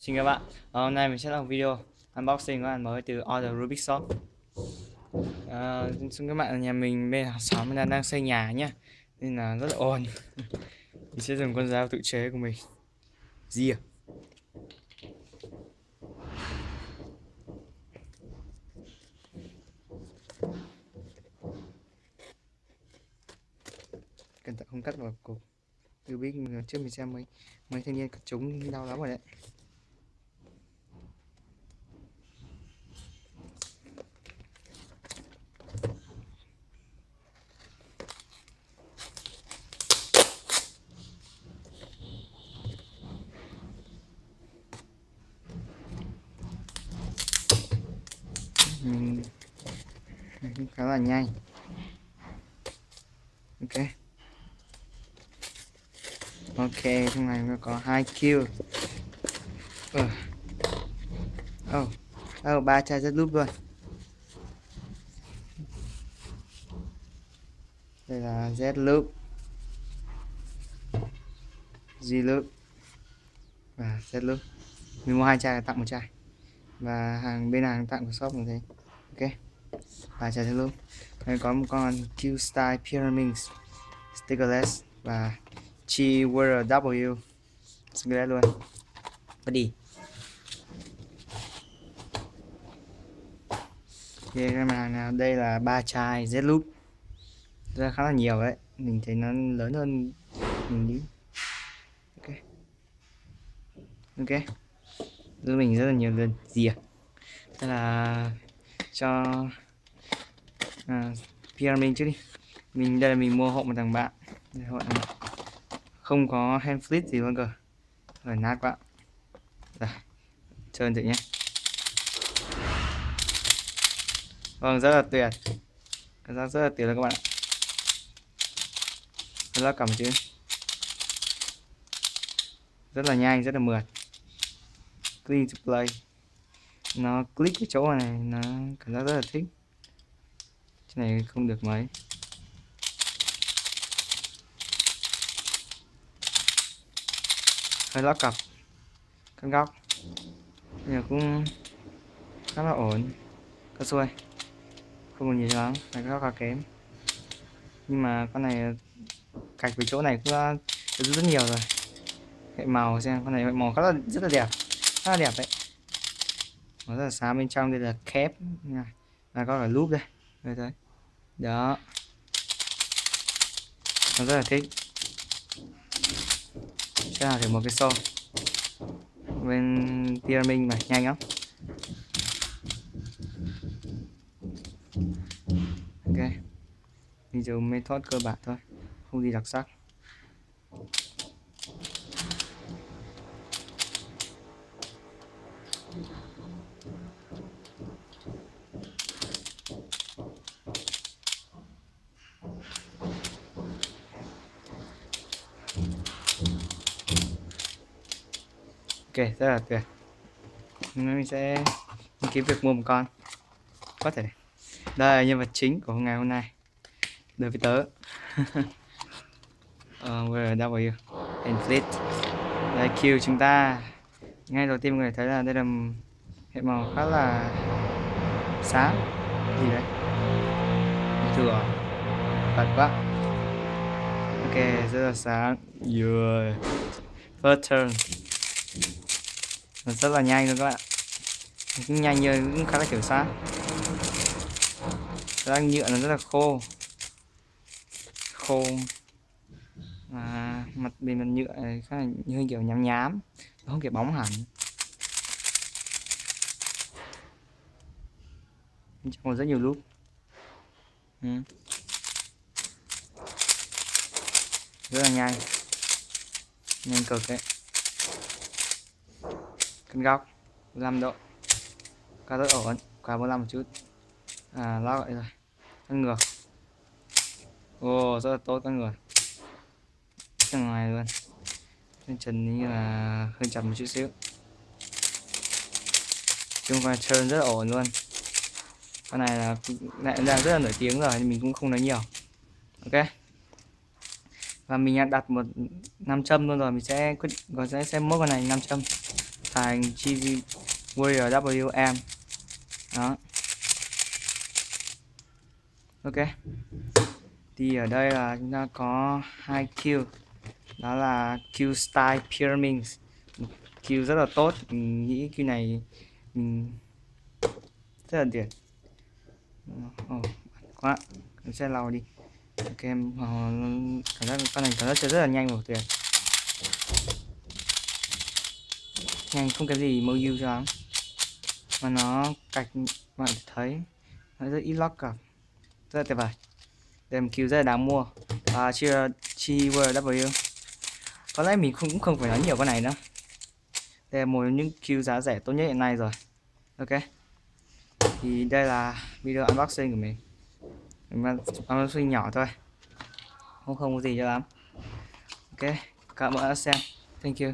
Xin các bạn, hôm nay mình sẽ làm video unboxing của hàng mới từ Order Rubik Shop. Xin các bạn, ở nhà mình bên hàng xóm mình đang xây nhà nhé, nên là rất là ồn. Mình sẽ dùng con dao tự chế của mình. Gì à? Cẩn thận không cắt vào cục Rubik. Trước mình xem mấy thanh niên cắt trúng đau lắm rồi đấy. Khá là nhanh. Ok, trong này có 2 Q. Ba chai rất loop luôn. Đây là Z loop, G loop và Z loop. Mình mua 2 chai tặng 1 chai, và bên hàng tặng của shop như thế. Ok, 3 chai Z loop. Đây có một con cubestyle pyraminx stickerless và qiyi W stickerless luôn. Bắt đi. Cái mặt hàng nào đây là 3 chai Z loop, ra khá là nhiều đấy, mình thấy nó lớn hơn mình nghĩ. Ok, giúp mình rất là nhiều lần. Gì à? Đây là cho pyramid trước đi. Đây là mình mua hộ một thằng bạn. Không có hand flip gì luôn cơ, phải nát quá. Rồi, trơn thử nhé. Vâng, rất là tuyệt, cảm giác rất là tuyệt rồi các bạn ạ. Rất là cầm chứ, rất là nhanh, rất là mượt. Clean to play, nó click cái chỗ này nó cảm giác rất là thích. Cái này không được mấy. Hơi lót cặp, cắt góc, nhưng mà cũng khá là ổn. Cắt xuôi không còn nhiều lắm, này cắt góc khá kém, nhưng mà con này cạch với chỗ này cũng rất nhiều rồi. Hệ màu xem, con này hệ màu rất là đẹp, khá là đẹp đấy. Nó rất là sáng, bên trong đây là kép nha, và có cả loop đây, đây đấy, đó, nó rất là thích. Sẽ là thử một cái xô bên pyramid này, nhanh lắm. Ok, mình dùng method cơ bản thôi, không gì đặc sắc. Ok, rất là tuyệt. Mình sẽ kiếm việc mua một con, có thể đây là nhân vật chính của ngày hôm nay, đối với tớ. W inflate. Đây, Q chúng ta. Ngay đầu tiên mọi người thấy là đây là hệ màu khá là sáng. Gì đấy, thừa thật quá. Ok, rất là sáng. Yeah. First turn, rất là nhanh luôn các bạn. Cũng nhanh nhưng cũng khá là kiểu sáng. Răng nhựa nó rất là khô, mặt bề mặt nhựa này khá là hơi kiểu nhám nhám, nó không kiểu bóng hẳn. Bên trong có rất nhiều loop. Rất là nhanh, nhanh cực đấy. Cân góc 45 độ, cao rất ổn, qua 45 một chút. Lót lại rồi, cân ngược. Rất là tốt, cân ngược ra ngoài luôn. Trên trần như là hơi chặt một chút xíu, chung qua trơn rất là ổn luôn. Con này là lại đang rất là nổi tiếng rồi, mình cũng không nói nhiều. Ok, và mình đã đặt một 5 châm luôn rồi, mình sẽ mốt con này 5 châm xài qiyi WM đó. Ok, thì ở đây là chúng ta có 2 Q, đó là cubestyle pyraminx, Q rất là tốt, mình nghĩ Q này mình rất là tuyệt. Quá, mình sẽ lau đi. Ok, cảm giác con này cảm giác chơi rất là nhanh và tuyệt, nhanh không kém gì MU cho lắm, mà nó cạch bạn thấy nó rất ít lock cả, rất là tuyệt vời. Đây một Q rất là đáng mua, và qiyi W. Có lẽ mình cũng không phải nói nhiều con này nữa. Đây là một trong những Q giá rẻ tốt nhất hiện nay rồi. Ok, thì đây là video unboxing của mình. Unboxing nhỏ thôi, không có gì cho lắm. Ok, cảm ơn đã xem. Thank you.